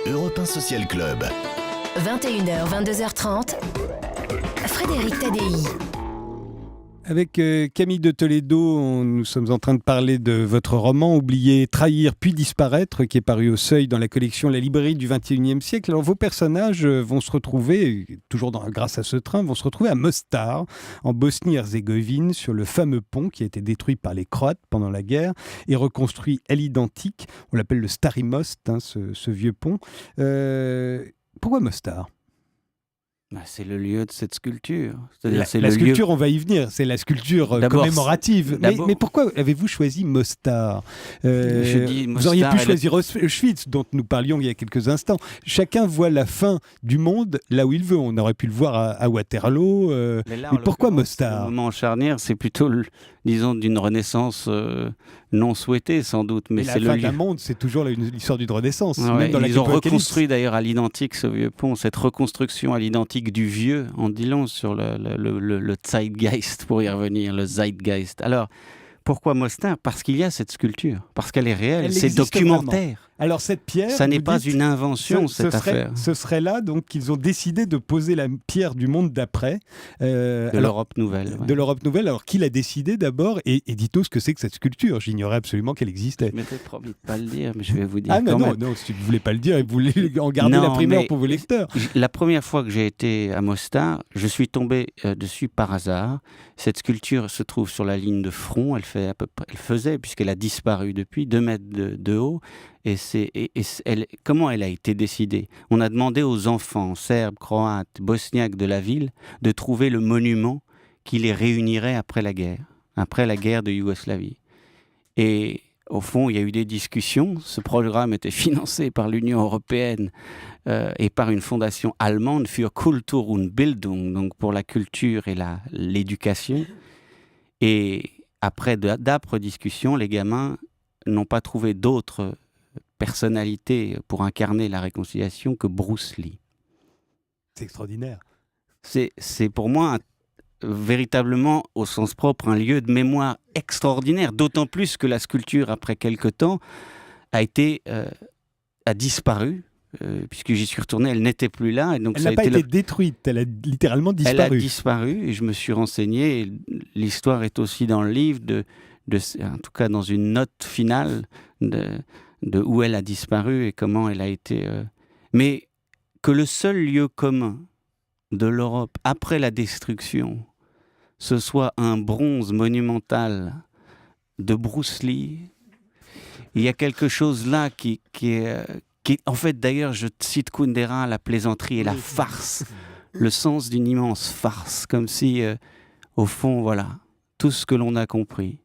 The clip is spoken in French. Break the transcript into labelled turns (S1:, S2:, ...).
S1: Europe 1 Social Club.
S2: 21h, 22h30, Frédéric Tadei.
S3: Avec Camille de Toledo, nous sommes en train de parler de votre roman « Oublier, trahir, puis disparaître » qui est paru au Seuil dans la collection La Librairie du XXIe siècle. Alors vos personnages vont se retrouver, toujours grâce à ce train, vont se retrouver à Mostar, en Bosnie-Herzégovine, sur le fameux pont qui a été détruit par les Croates pendant la guerre et reconstruit à l'identique. On l'appelle le Stari Most, ce vieux pont. Pourquoi Mostar ?
S4: C'est le lieu de cette sculpture.
S3: La sculpture, on va y venir. C'est la sculpture commémorative. Mais pourquoi avez-vous choisi Mostar ? Vous auriez pu choisir Auschwitz, dont nous parlions il y a quelques instants. Chacun voit la fin du monde là où il veut. On aurait pu le voir à Waterloo. Mais pourquoi Mostar ?
S4: Le moment charnière, c'est plutôt, disons, d'une renaissance non souhaitée, sans doute. Mais
S3: c'est la fin d'un monde, c'est toujours l'histoire d'une renaissance.
S4: Ouais, ils ont reconstruit d'ailleurs à l'identique ce vieux pont. Cette reconstruction à l'identique du vieux, en dit long sur le zeitgeist, pour y revenir, le zeitgeist. Alors, pourquoi Mostar ? Parce qu'il y a cette sculpture, parce qu'elle est réelle, c'est documentaire.
S3: Vraiment. Alors cette pierre,
S4: ça n'est pas une invention, cette affaire.
S3: Ce serait là donc qu'ils ont décidé de poser la pierre du monde d'après.
S4: L'Europe nouvelle. Ouais.
S3: De l'Europe nouvelle. Alors qui l'a décidé d'abord ? Et dites-nous ce que c'est que cette sculpture. J'ignorais absolument qu'elle existait.
S4: Je m'étais promis de pas le dire, mais je vais vous dire.
S3: Ah non, si vous voulez pas le dire, et vous voulez en garder la primeur pour vos lecteurs.
S4: La première fois que j'ai été à Mostar, je suis tombé dessus par hasard. Cette sculpture se trouve sur la ligne de front. Elle faisait, puisqu'elle a disparu depuis, 2 mètres de haut. Comment elle a été décidée ? On a demandé aux enfants serbes, croates, bosniaques de la ville de trouver le monument qui les réunirait après la guerre de Yougoslavie. Et au fond, il y a eu des discussions. Ce programme était financé par l'Union européenne et par une fondation allemande, für Kultur und Bildung, donc pour la culture et l'éducation. Et après d'âpres discussions, les gamins n'ont pas trouvé d'autres personnalité pour incarner la réconciliation que Bruce Lee.
S3: C'est extraordinaire.
S4: C'est pour moi véritablement, au sens propre, un lieu de mémoire extraordinaire, d'autant plus que la sculpture, après quelque temps, a disparu, puisque j'y suis retourné, elle n'était plus là. Et donc
S3: elle n'a pas été détruite, elle a littéralement disparu.
S4: Elle a disparu, et je me suis renseigné, et l'histoire est aussi dans le livre, en tout cas dans une note finale de où elle a disparu et comment elle a été... Mais que le seul lieu commun de l'Europe après la destruction, ce soit un bronze monumental de Bruce Lee, il y a quelque chose là qui est... En fait, d'ailleurs, je cite Kundera, la plaisanterie et la farce, le sens d'une immense farce, comme si, au fond, voilà, tout ce que l'on a compris,